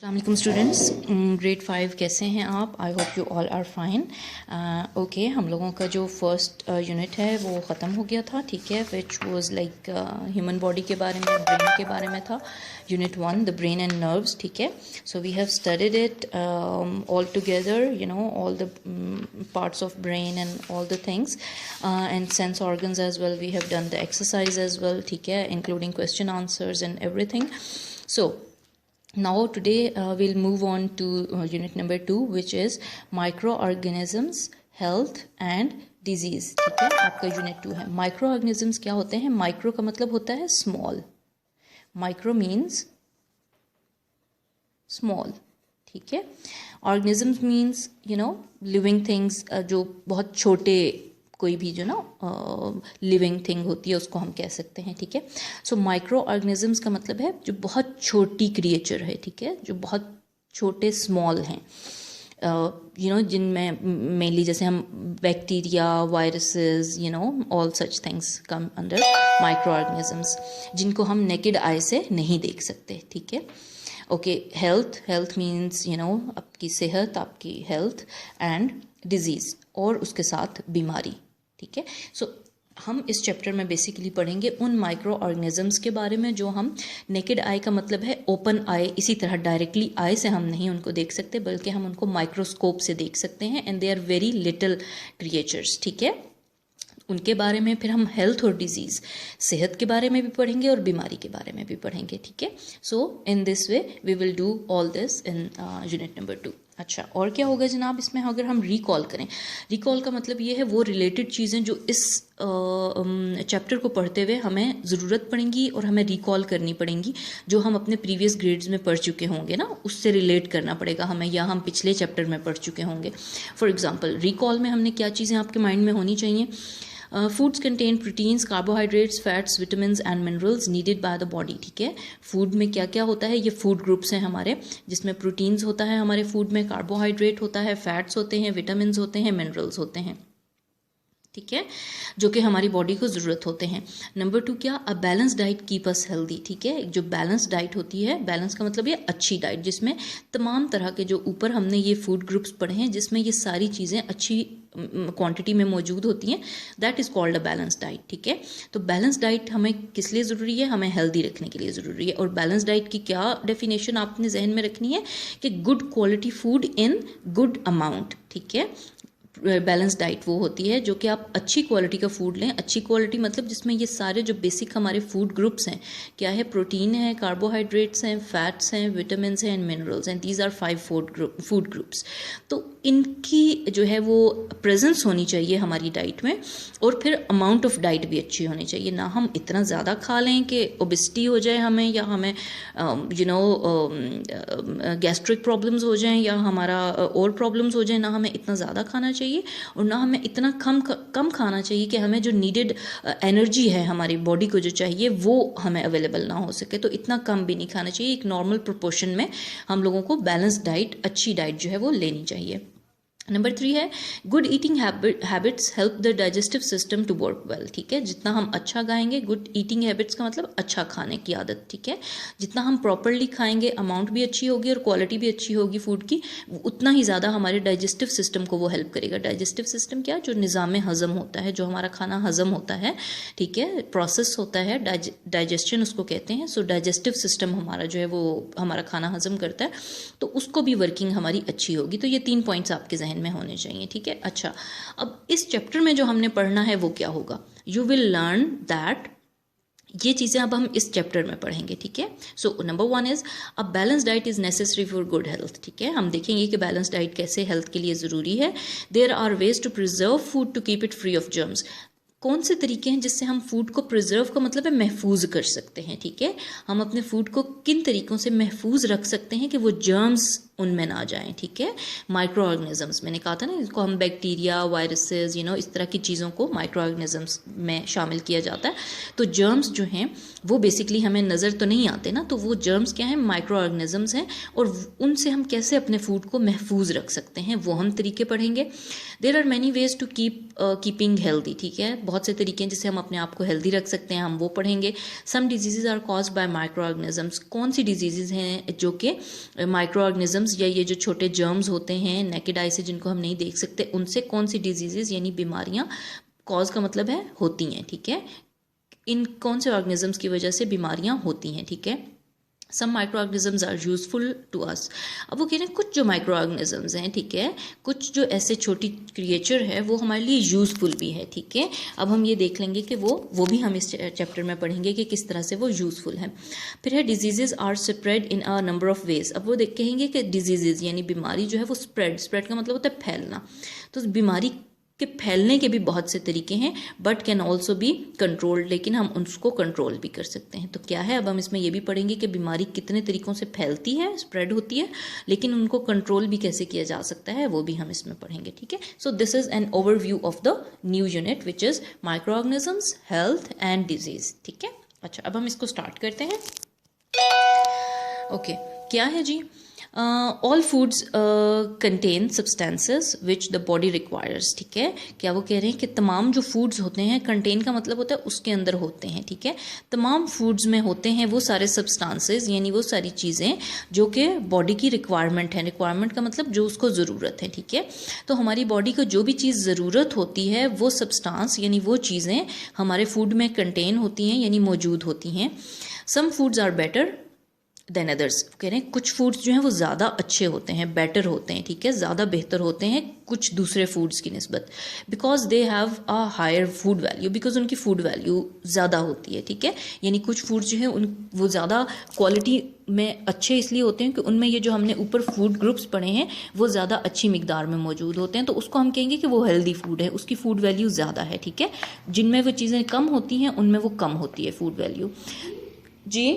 अस्सलाम students, grade 5 कैसे हैं आप? I hope you all are fine. Okay, हम लोगों का जो फर्स्ट यूनिट है वो ख़त्म हो गया था, ठीक है, which was like human body के बारे में, ब्रेन के बारे में था। Unit 1 the brain and nerves, ठीक है। So we have studied it all together, you know, all the parts of brain and all the things and sense organs as well. We have done the exercise as well, ठीक है, including question answers and everything. So now today we'll move on to unit number 2, which is microorganisms, health and disease, ठीक है। आपका unit 2 है। Microorganisms क्या होते हैं? Micro का मतलब होता है स्मॉल, माइक्रो मीन्स स्मॉल, ठीक है। Organisms means you know living things, जो बहुत छोटे, कोई भी जो ना लिविंग थिंग होती है उसको हम कह सकते हैं, ठीक है। सो माइक्रो ऑर्गेनिजम्स का मतलब है जो बहुत छोटी क्रिएचर है, ठीक है, जो बहुत छोटे स्मॉल हैं, यू नो, जिनमें मेनली जैसे हम bacteria, viruses, you know, all such things come under micro organisms, जिनको हम नेकेड आई से नहीं देख सकते, ठीक है। Okay, health means you know आपकी सेहत, आपकी हेल्थ, एंड डिजीज़ और उसके साथ बीमारी, ठीक है। सो हम इस चैप्टर में बेसिकली पढ़ेंगे उन माइक्रो ऑर्गेनिजम्स के बारे में जो हम नेकेड आई का मतलब है ओपन आई, इसी तरह डायरेक्टली आई से हम नहीं उनको देख सकते, बल्कि हम उनको माइक्रोस्कोप से देख सकते हैं, and they are very little creatures, ठीक है। उनके बारे में फिर हम हेल्थ और डिजीज़, सेहत के बारे में भी पढ़ेंगे और बीमारी के बारे में भी पढ़ेंगे, ठीक है। So in this way we will do all this in unit number 2। अच्छा, और क्या होगा जनाब इसमें? अगर हम रिकॉल करें, रिकॉल का मतलब ये है वो रिलेटेड चीज़ें जो इस चैप्टर को पढ़ते हुए हमें ज़रूरत पड़ेंगी और हमें रिकॉल करनी पड़ेंगी, जो हम अपने प्रीवियस ग्रेड्स में पढ़ चुके होंगे ना, उससे रिलेट करना पड़ेगा हमें, या हम पिछले चैप्टर में पढ़ चुके होंगे। फॉर एग्जाम्पल, रिकॉल में हमने क्या चीज़ें आपके माइंड में होनी चाहिए? Foods contain proteins, carbohydrates, fats, vitamins and minerals needed by the body, ठीक है। फूड में क्या क्या होता है? ये फूड ग्रुप्स हैं हमारे, जिसमें प्रोटीन्स होता है हमारे फूड में, कार्बोहाइड्रेट होता है, फैट्स होते हैं, विटामिन्स होते हैं, मिनरल्स होते हैं, ठीक है, जो कि हमारी बॉडी को ज़रूरत होते हैं। नंबर 2 क्या? A balance diet keep us healthy, ठीक है। जो बैलेंस डाइट होती है, बैलेंस का मतलब ये अच्छी डाइट, जिसमें तमाम तरह के जो ऊपर हमने ये फूड ग्रुप्स पढ़े हैं, जिसमें ये सारी चीज़ें अच्छी क्वांटिटी में मौजूद होती हैं, that is called a balance diet, ठीक है। तो बैलेंस डाइट हमें किस लिए ज़रूरी है? हमें हेल्दी रखने के लिए ज़रूरी है। और बैलेंस डाइट की क्या डेफिनेशन आपने जहन में रखनी है कि good quality food in good amount, ठीक है। बैलेंस डाइट वो होती है जो कि आप अच्छी क्वालिटी का फूड लें। अच्छी क्वालिटी मतलब जिसमें ये सारे जो बेसिक हमारे फूड ग्रुप्स हैं, क्या है? प्रोटीन है, कार्बोहाइड्रेट्स हैं, फैट्स हैं, विटामिन्स हैं एंड मिनरल्स हैं। These are 5 food groups. तो इनकी जो है वो प्रेजेंस होनी चाहिए हमारी डाइट में, और फिर अमाउंट ऑफ डाइट भी अच्छी होनी चाहिए। ना हम इतना ज़्यादा खा लें कि ओबेसिटी हो जाए हमें, या हमें यू नो गैस्ट्रिक प्रॉब्लम्स हो जाएं, या हमारा और प्रॉब्लम्स हो जाएं। ना हमें इतना ज़्यादा खाना चाहिए और ना हमें इतना कम खाना चाहिए कि हमें जो नीडेड एनर्जी है हमारी बॉडी को जो चाहिए वो हमें अवेलेबल ना हो सके। तो इतना कम भी नहीं खाना चाहिए, एक नॉर्मल प्रोपोर्शन में हम लोगों को बैलेंस डाइट, अच्छी डाइट जो है वो लेनी चाहिए। नंबर 3 है good eating habits help the digestive system to work well, ठीक है। जितना हम अच्छा खाएंगे, गुड ईटिंग हैबिट्स का मतलब अच्छा खाने की आदत, ठीक है। जितना हम प्रॉपरली खाएंगे, अमाउंट भी अच्छी होगी और क्वालिटी भी अच्छी होगी फूड की, उतना ही ज़्यादा हमारे डाइजेस्टिव सिस्टम को वो हेल्प करेगा। डाइजेस्टिव सिस्टम क्या? जो निज़ाम हज़म होता है, जो हमारा खाना हज़म होता है, ठीक है, प्रोसेस होता है, डाइजेस्शन उसको कहते हैं। सो डाइजेस्टिव सिस्टम हमारा जो है वो हमारा खाना हज़म करता है, तो उसको भी वर्किंग हमारी अच्छी होगी। तो ये 3 पॉइंट्स आपके जहन में होने चाहिए, ठीक है। अच्छा, अब इस चैप्टर में जो हमने पढ़ना है वो क्या होगा? यू विल लर्न दैट, ये चीज़ें अब हम इस चैप्टर में पढ़ेंगे, ठीक है। So number 1 is a balance diet is necessary for good health, ठीक है। हम देखेंगे कि बैलेंस डाइट कैसे हेल्थ के लिए ज़रूरी है। There are ways to preserve food to keep it free of germs. कौन से तरीके हैं जिससे हम फूड को प्रिजर्व का मतलब है महफूज कर सकते हैं, ठीक है। हम अपने फूड को किन तरीक़ों से महफूज रख सकते हैं कि वो जर्म्स उनमें ना जाएं, ठीक है। माइक्रो ऑर्गेनिजम्स मैंने कहा था ना, इसको हम बैक्टीरिया, वायरसेस, इस तरह की चीज़ों को माइक्रो ऑर्गेनिजम्स में शामिल किया जाता है। तो जर्म्स जो हैं वो बेसिकली हमें नज़र तो नहीं आते ना, तो वो जर्म्स क्या हैं, माइक्रो ऑर्गेनिजम्स हैं, और उनसे हम कैसे अपने फूड को महफूज रख सकते हैं वो हम तरीके पढ़ेंगे। There are many ways to keeping healthy, ठीक है, बहुत से तरीके हैं जिससे हम अपने आप को हेल्दी रख सकते हैं, हम वो पढ़ेंगे। Some diseases are caused by microorganisms, कौन सी डिजीजेज हैं जो कि माइक्रो ऑर्गेनिजम्स या ये जो छोटे जर्म्स होते हैं नेकेड आई से जिनको हम नहीं देख सकते, उनसे कौन सी डिजीजेज यानी बीमारियां, कॉज का मतलब है होती हैं, ठीक है, इन कौन से ऑर्गेनिजम्स की वजह से बीमारियां होती हैं, ठीक है। Some microorganisms are useful to us. अब वो कह रहे हैं कुछ जो माइक्रो ऑर्गेनिजम्स हैं, ठीक है, कुछ जो ऐसे छोटी क्रिएचर है वो हमारे लिए यूजफुल भी है, ठीक है। अब हम ये देख लेंगे कि वो भी हम इस चैप्टर में पढ़ेंगे कि किस तरह से वो यूजफुल है। फिर है diseases are spread in a number of ways. अब वो कहेंगे कि डिजीजेज यानी बीमारी जो है वो स्प्रेड का मतलब होता है फैलना, तो बीमारी के फैलने के भी बहुत से तरीके हैं, but can also be controlled, लेकिन हम उसको कंट्रोल भी कर सकते हैं। तो क्या है, अब हम इसमें ये भी पढ़ेंगे कि बीमारी कितने तरीकों से फैलती है, स्प्रेड होती है, लेकिन उनको कंट्रोल भी कैसे किया जा सकता है वो भी हम इसमें पढ़ेंगे, ठीक है। So this is an overview of the new unit which is micro organisms, health and disease, ठीक है। अच्छा, अब हम इसको स्टार्ट करते हैं। ओके, क्या है जी, all foods contain substances which the body requires, ठीक है। क्या वो कह रहे हैं कि तमाम जो फूड्स होते हैं, कंटेन का मतलब होता है उसके अंदर होते हैं, ठीक है, तमाम फूड्स में होते हैं वो सारे सब्सटेंसेस यानी वो सारी चीज़ें जो कि बॉडी की रिक्वायरमेंट है। रिक्वायरमेंट का मतलब जो उसको ज़रूरत है, ठीक है। तो हमारी बॉडी को जो भी चीज़ ज़रूरत होती है वो सब्सटेंस यानी वो चीज़ें हमारे फूड में कंटेन होती हैं यानी मौजूद होती हैं। Some foods are better than others, कह रहे हैं कुछ फूड्स जो हैं वो ज़्यादा अच्छे होते हैं, बेटर होते हैं, ठीक है, ज़्यादा बेहतर होते हैं कुछ दूसरे फूड्स की निस्बत, because they have a higher food value, because उनकी फूड वैल्यू ज़्यादा होती है, ठीक है। यानी कुछ फूड्स जो हैं वो ज़्यादा क्वालिटी में अच्छे इसलिए होते हैं कि उनमें ये जो हमने ऊपर फूड ग्रुप्स पढ़े हैं वो ज़्यादा अच्छी मिकदार में मौजूद होते हैं, तो उसको हम कहेंगे कि वो हेल्दी फूड है, उसकी फूड वैल्यू ज़्यादा है, ठीक है। जिनमें वो चीज़ें कम होती हैं उनमें वो कम होती है फूड वैल्यू जी।